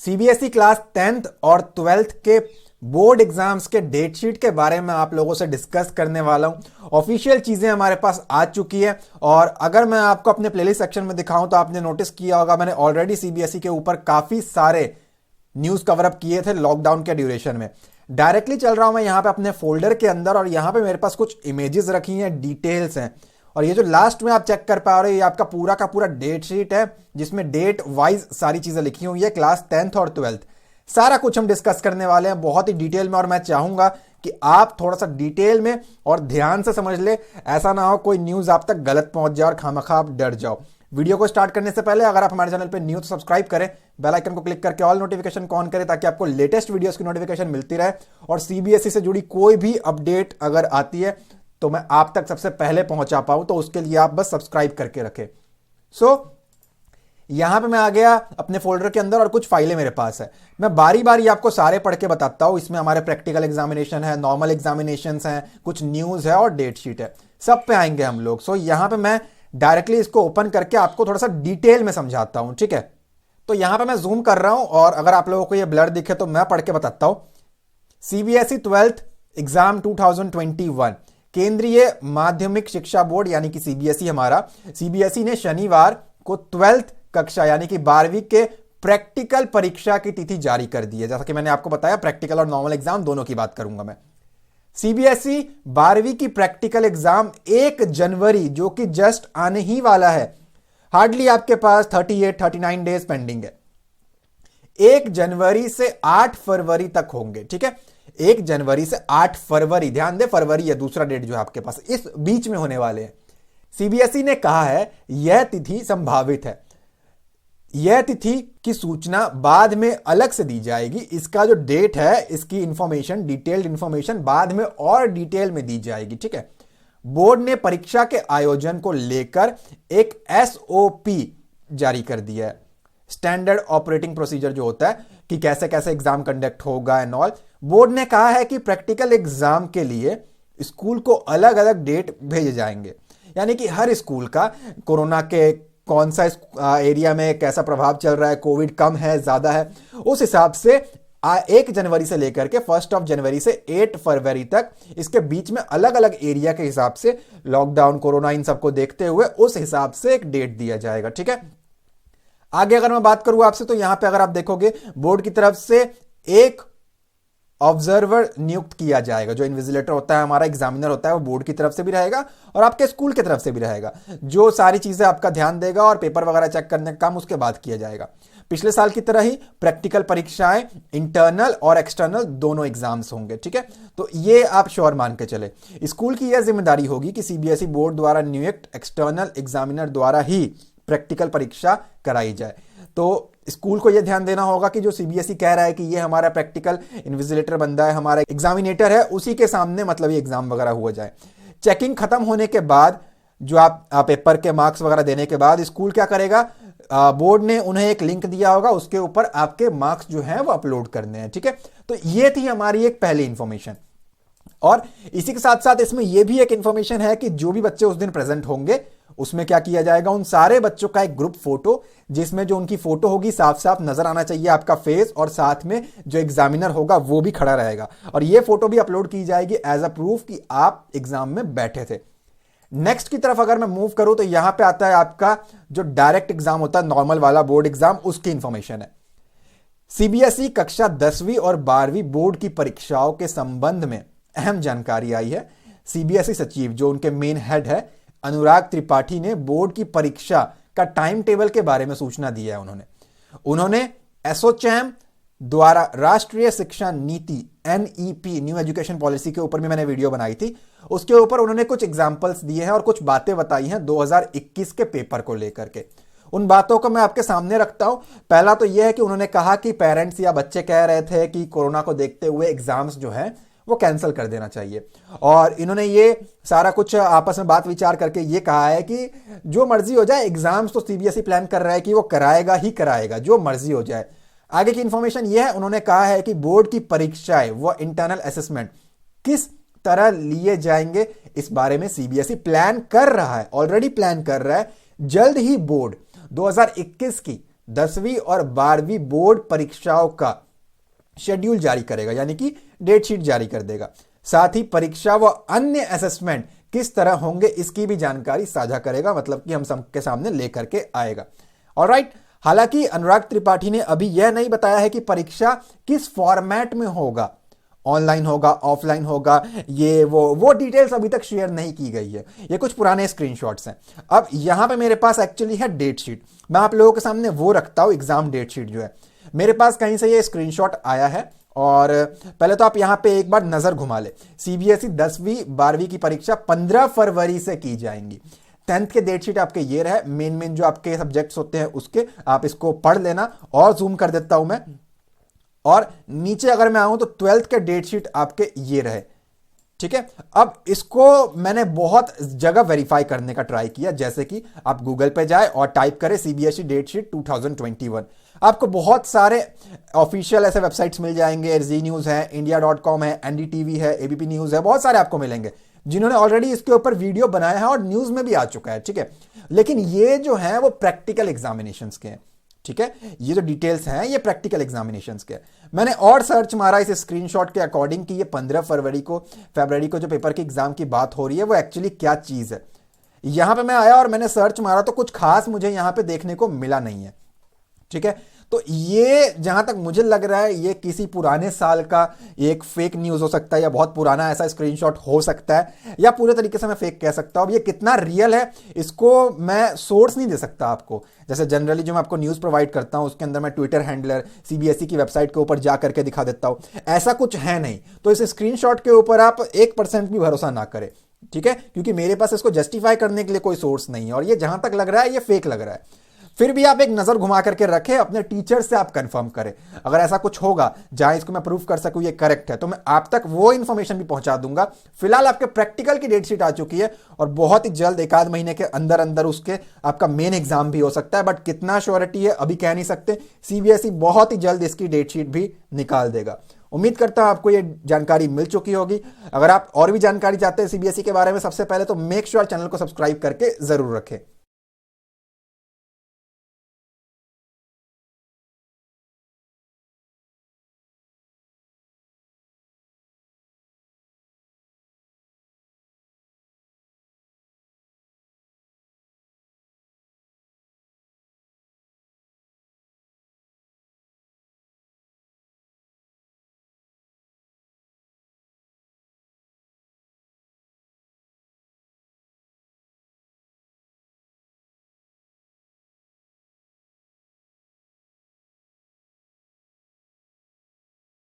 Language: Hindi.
सीबीएसई क्लास 10th और 12th के बोर्ड एग्जाम्स के डेट शीट के बारे में आप लोगों से डिस्कस करने वाला हूं। ऑफिशियल चीजें हमारे पास आ चुकी है और अगर मैं आपको अपने प्लेलिस्ट सेक्शन में दिखाऊं तो आपने नोटिस किया होगा मैंने ऑलरेडी सीबीएसई के ऊपर काफी सारे न्यूज कवर अप किए थे लॉकडाउन के ड्यूरेशन में। डायरेक्टली चल रहा हूं मैं यहां पे अपने फोल्डर के अंदर और यहां पे मेरे पास कुछ इमेजेस रखी हैं, डिटेल्स हैं और ये जो लास्ट में आप चेक कर पा रहे हो ये आपका पूरा का पूरा डेट शीट है जिसमें डेट वाइज सारी चीजें लिखी हुई है क्लास 10th और 12th। सारा कुछ हम डिस्कस करने वाले हैं बहुत ही डिटेल में और मैं चाहूंगा कि आप थोड़ा सा डिटेल में और ध्यान से समझ ले, ऐसा ना हो कोई न्यूज आप तक गलत पहुंच जाए और खामखा आप डर जाओ। वीडियो को स्टार्ट करने से पहले अगर आप हमारे चैनल पे न्यू तो सब्सक्राइब करें, बेल आइकन को क्लिक करके ऑल नोटिफिकेशन को ऑन करें ताकि आपको लेटेस्ट वीडियोस की नोटिफिकेशन मिलती रहे और सीबीएसई से जुड़ी कोई भी अपडेट अगर आती है तो मैं आप तक सबसे पहले पहुंचा पाऊं, तो उसके लिए आप बस सब्सक्राइब करके रखें। यहां पे मैं आ गया अपने फोल्डर के अंदर और कुछ फाइलें मेरे पास है। मैं बारी बारी आपको सारे पढ़ के बताता हूं। इसमें हमारे प्रैक्टिकल एग्जामिनेशन है, नॉर्मल एग्जामिनेशंस हैं, कुछ न्यूज है और डेट शीट है, सब पे आएंगे हम लोग। यहां पे मैं डायरेक्टली इसको ओपन करके आपको थोड़ा सा डिटेल में समझाता हूं, ठीक है। तो यहां पे मैं जूम कर रहा हूं और अगर आप लोगों को ये ब्लर दिखे तो मैं पढ़ के बताता हूं। सीबीएसई 12th एग्जाम 2021 केंद्रीय माध्यमिक शिक्षा बोर्ड यानी कि सीबीएसई सीबीएसई ने शनिवार को 12th कक्षा यानी कि 12वीं के प्रैक्टिकल परीक्षा की तिथि जारी कर दी है। जैसा कि मैंने आपको बताया प्रैक्टिकल और नॉर्मल एग्जाम दोनों की बात करूंगा मैं। सीबीएसई 12वीं की प्रैक्टिकल एग्जाम 1 जनवरी जो कि जस्ट आने ही वाला है, हार्डली आपके पास 38-39 डेज पेंडिंग है, 1 जनवरी से 8 फरवरी तक होंगे, ठीक है। 1 जनवरी से 8 फरवरी, ध्यान दे फरवरी है दूसरा डेट जो है आपके पास, इस बीच में होने वाले हैं। सीबीएसई ने कहा है यह तिथि संभावित है, यह तिथि की सूचना बाद में अलग से दी जाएगी। इसका जो डेट है इसकी इंफॉर्मेशन, डिटेल्ड इंफॉर्मेशन बाद में और डिटेल में दी जाएगी, ठीक है। बोर्ड ने परीक्षा के आयोजन को लेकर एक एसओपी जारी कर दिया है, स्टैंडर्ड ऑपरेटिंग प्रोसीजर जो होता है कि कैसे कैसे एग्जाम कंडक्ट होगा एंड ऑल। बोर्ड ने कहा है कि प्रैक्टिकल एग्जाम के लिए स्कूल को अलग अलग डेट भेजे जाएंगे, यानी कि हर स्कूल का कोरोना के कौन सा एरिया में कैसा प्रभाव चल रहा है, कोविड कम है ज्यादा है, उस हिसाब से 1 जनवरी से लेकर के 1 जनवरी से 8 फरवरी तक इसके बीच में अलग अलग एरिया के हिसाब से लॉकडाउन कोरोना इन सबको देखते हुए उस हिसाब से एक डेट दिया जाएगा, ठीक है। आगे अगर मैं बात करूं आपसे तो यहां पे अगर आप देखोगे बोर्ड की तरफ से एक ऑब्जर्वर नियुक्त किया जाएगा। जो इन्विजिलेटर होता है हमारा, एग्जामिनर होता है, वो बोर्ड की तरफ से भी रहेगा और आपके स्कूल की तरफ से भी रहेगा, जो सारी चीजें आपका ध्यान देगा और पेपर वगैरह चेक करने का काम उसके बाद किया जाएगा। पिछले साल की तरह ही प्रैक्टिकल परीक्षाएं इंटरनल और एक्सटर्नल दोनों एग्जाम्स होंगे, ठीक है। तो ये आप श्योर मान के चले। स्कूल की यह जिम्मेदारी होगी कि सीबीएसई बोर्ड द्वारा नियुक्त एक्सटर्नल एग्जामिनर द्वारा ही प्रैक्टिकल परीक्षा कराई जाए। तो स्कूल को यह ध्यान देना होगा कि जो सीबीएसई कह रहा है कि ये हमारा प्रैक्टिकल इन्विजिलेटर बंदा है, हमारा एग्जामिनेटर है, उसी के सामने मतलब ये एग्जाम वगैरह हुआ जाए। चेकिंग खत्म होने के बाद जो आप पेपर के मार्क्स वगैरह देने के बाद स्कूल क्या करेगा, बोर्ड ने उन्हें एक लिंक दिया होगा, उसके ऊपर आपके मार्क्स जो हैं वो अपलोड करने हैं, ठीक है। तो ये थी हमारी एक पहली इंफॉर्मेशन और इसी के साथ साथ इसमें यह भी एक इंफॉर्मेशन है कि जो भी बच्चे उस दिन प्रेजेंट होंगे उसमें क्या किया जाएगा, उन सारे बच्चों का एक ग्रुप फोटो जिसमें जो उनकी फोटो होगी साफ साफ नजर आना चाहिए आपका फेस, और साथ में जो एग्जामिनर होगा वो भी खड़ा रहेगा और ये फोटो भी अपलोड की जाएगी एज अ प्रूफ कि आप एग्जाम में बैठे थे। नेक्स्ट की तरफ अगर मैं मूव करूं तो यहां पे आता है आपका जो डायरेक्ट एग्जाम होता है, नॉर्मल वाला बोर्ड एग्जाम, उसकी इंफॉर्मेशन है। सीबीएसई कक्षा 10वीं और 12वीं बोर्ड की परीक्षाओं के संबंध में अहम जानकारी आई है। सीबीएसई सचिव जो उनके मेन हेड है अनुराग त्रिपाठी ने बोर्ड की परीक्षा का टाइम टेबल के बारे में सूचना दी है। उन्होंने एसोचैम द्वारा राष्ट्रीय शिक्षा नीति एनईपी न्यू एजुकेशन पॉलिसी के ऊपर भी मैंने वीडियो बनाई थी, उसके ऊपर उन्होंने कुछ एग्जांपल्स दिए हैं और कुछ बातें बताई हैं 2021 के पेपर को लेकर के। उन बातों को मैं आपके सामने रखता हूं। पहला तो यह है कि उन्होंने कहा कि पेरेंट्स या बच्चे कह रहे थे कि कोरोना को देखते हुए एग्जाम्स जो है वो कैंसिल कर देना चाहिए और इन्होंने ये सारा कुछ आपस में बात विचार करके ये कहा है कि जो मर्जी हो जाए, एग्जाम्स तो सीबीएसई प्लान कर रहा है कि वो कराएगा ही कराएगा, जो मर्जी हो जाए। आगे की इंफॉर्मेशन ये है, उन्होंने कहा है कि बोर्ड की परीक्षाएं वो इंटरनल असेसमेंट किस तरह लिए जाएंगे इस बारे में सीबीएसई प्लान कर रहा है, ऑलरेडी प्लान कर रहा है। जल्द ही बोर्ड 2021 की 10वीं और 12वीं बोर्ड परीक्षाओं का शेड्यूल जारी करेगा, यानी कि डेट शीट जारी कर देगा। साथ ही परीक्षा व अन्य असेसमेंट किस तरह होंगे इसकी भी जानकारी साझा करेगा, मतलब कि हम सबके सामने लेकर के आएगा। ऑलराइट, हालांकि अनुराग त्रिपाठी ने अभी यह नहीं बताया है कि परीक्षा किस फॉर्मेट में होगा, ऑनलाइन होगा, ऑफलाइन होगा, ये वो डिटेल्स अभी तक शेयर नहीं की गई है। ये कुछ पुराने स्क्रीनशॉट्स हैं। अब यहां पे मेरे पास एक्चुअली है डेट शीट, मैं आप लोगों के सामने वो रखता हूं, एग्जाम डेट शीट जो है मेरे पास कहीं से ये स्क्रीनशॉट आया है। और पहले तो आप यहां पे एक बार नजर घुमा ले। सीबीएसई 10वीं 12वीं की परीक्षा 15 फरवरी से की जाएंगी। 10th के डेट शीट आपके ये रहे, मेन जो आपके सब्जेक्ट्स होते हैं उसके, आप इसको पढ़ लेना। और जूम कर देता हूं मैं, और नीचे अगर मैं आऊं तो 12th के डेट शीट आपके ये रहे। ठीक है, अब इसको मैंने बहुत जगह वेरीफाई करने का ट्राई किया, जैसे कि आप गूगल पे जाए और टाइप करें सीबीएसई डेट शीट 2021, आपको बहुत सारे ऑफिशियल ऐसे वेबसाइट्स मिल जाएंगे। जी न्यूज है, इंडिया.com है, एनडीटीवी है, एबीपी न्यूज है, बहुत सारे आपको मिलेंगे जिन्होंने ऑलरेडी इसके ऊपर वीडियो बनाया है और न्यूज में भी आ चुका है। ठीक है, लेकिन ये जो है वो प्रैक्टिकल एग्जामिनेशंस के हैं। ठीक है, ये जो डिटेल्स हैं ये प्रैक्टिकल एग्जामिनेशंस के। मैंने और सर्च मारा इस स्क्रीनशॉट के अकॉर्डिंग कि ये 15 फरवरी को जो पेपर के एग्जाम की बात हो रही है वो एक्चुअली क्या चीज है। यहां पे मैं आया और मैंने सर्च मारा तो कुछ खास मुझे यहां पे देखने को मिला नहीं है। ठीक है, तो ये जहां तक मुझे लग रहा है ये किसी पुराने साल का एक फेक न्यूज हो सकता है, या बहुत पुराना ऐसा स्क्रीनशॉट हो सकता है, या पूरे तरीके से मैं फेक कह सकता हूं। अब ये कितना रियल है इसको मैं सोर्स नहीं दे सकता आपको। जैसे जनरली जो मैं आपको न्यूज प्रोवाइड करता हूं उसके अंदर मैं ट्विटर हैंडलर, सीबीएसई की वेबसाइट के ऊपर जा करके दिखा देता हूं, ऐसा कुछ है नहीं। तो इस स्क्रीनशॉट के ऊपर आप 1% भी भरोसा ना करें। ठीक है, क्योंकि मेरे पास इसको जस्टिफाई करने के लिए कोई सोर्स नहीं है, और ये जहां तक लग रहा है ये फेक लग रहा है। फिर भी आप एक नजर घुमा करके रखें, अपने टीचर से आप कंफर्म करें। अगर ऐसा कुछ होगा जहां इसको मैं प्रूफ कर सकूं ये करेक्ट है, तो मैं आप तक वो इंफॉर्मेशन भी पहुंचा दूंगा। फिलहाल आपके प्रैक्टिकल की डेट शीट आ चुकी है, और बहुत ही जल्द, 1 आध महीने के अंदर अंदर उसके आपका मेन एग्जाम भी हो सकता है, बट कितना श्योरिटी है अभी कह नहीं सकते। सीबीएसई बहुत ही जल्द इसकी डेट शीट भी निकाल देगा। उम्मीद करता हूं आपको ये जानकारी मिल चुकी होगी। अगर आप और भी जानकारी चाहते हैं सीबीएसई के बारे में, सबसे पहले तो मेक श्योर चैनल को सब्सक्राइब करके जरूर रखें।